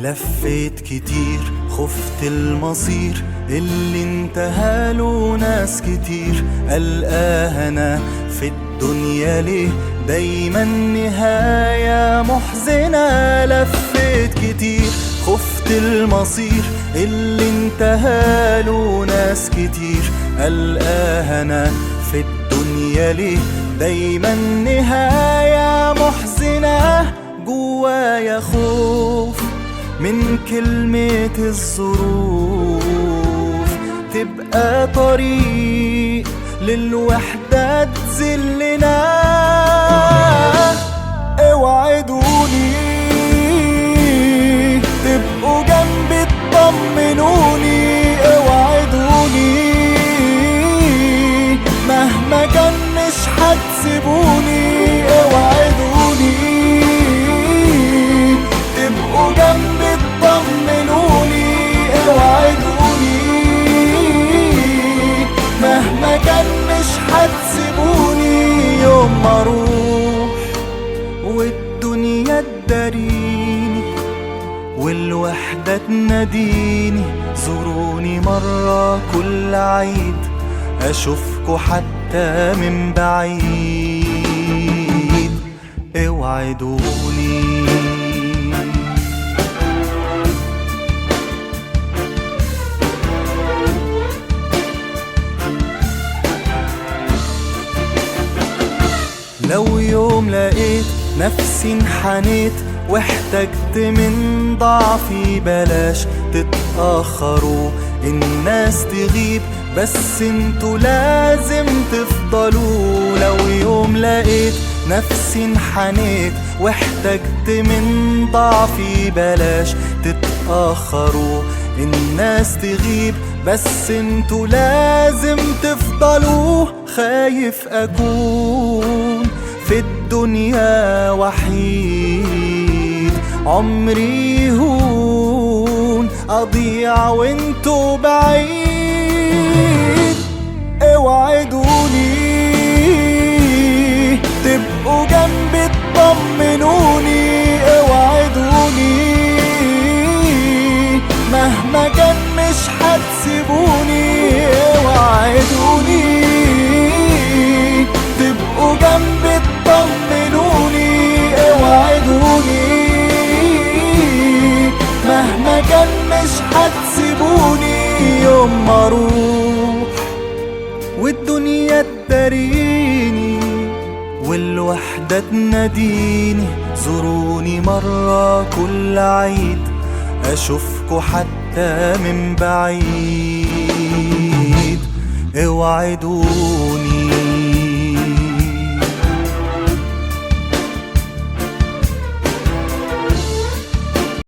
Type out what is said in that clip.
لفيت كتير خفت المصير اللي انتهاله ناس كتير. ألقاها أنا في الدنيا ليه دايما نهاية محزنة. لفيت كتير خفت المصير اللي انتهاله ناس كتير. ألقاها أنا في الدنيا ليه دايما نهاية محزنة. جوايا خوف من كلمة الظروف تبقى طريق للوحدة تذلنا. اوعدوني تبقوا جنبي تطمنوني. اوعدوني مهما كان مش هتسيبوني. اوعدوني تبقوا جنبي تطمنوني. اوعدوني مهما كان مش هتسيبوني. يوم ما اروح والدنيا تداريني والوحدة تناديني، زوروني مرة كل عيد أشوفكوا حتى من بعيد. اوعدوني. لو يوم لقيت نفسي انحنيت واحتجت من ضعفي، بلاش تتأخروا الناس تغيب بس انتوا لازم تفضلوا. لو يوم لقيت نفسي انحنيت واحتجت من ضعفي، بلاش تتأخروا الناس تغيب بس انتوا لازم تفضلوا. خايف اكون في الدنيا وحيد، عمري يهون اضيع وانتوا بعيد. اوعدوني تبقوا جنبي تطمنوني. اوعدوني مهما كان مش هتسيبوني. اوعدوني تبقوا جنبي تطمنوني. اوعدوني مهما كان مش هتسيبوني. يوم ما اروح والدنيا تداريني والوحدة تناديني، زوروني مرة كل عيد أشوفكوا حتى من بعيد. اوعدوني.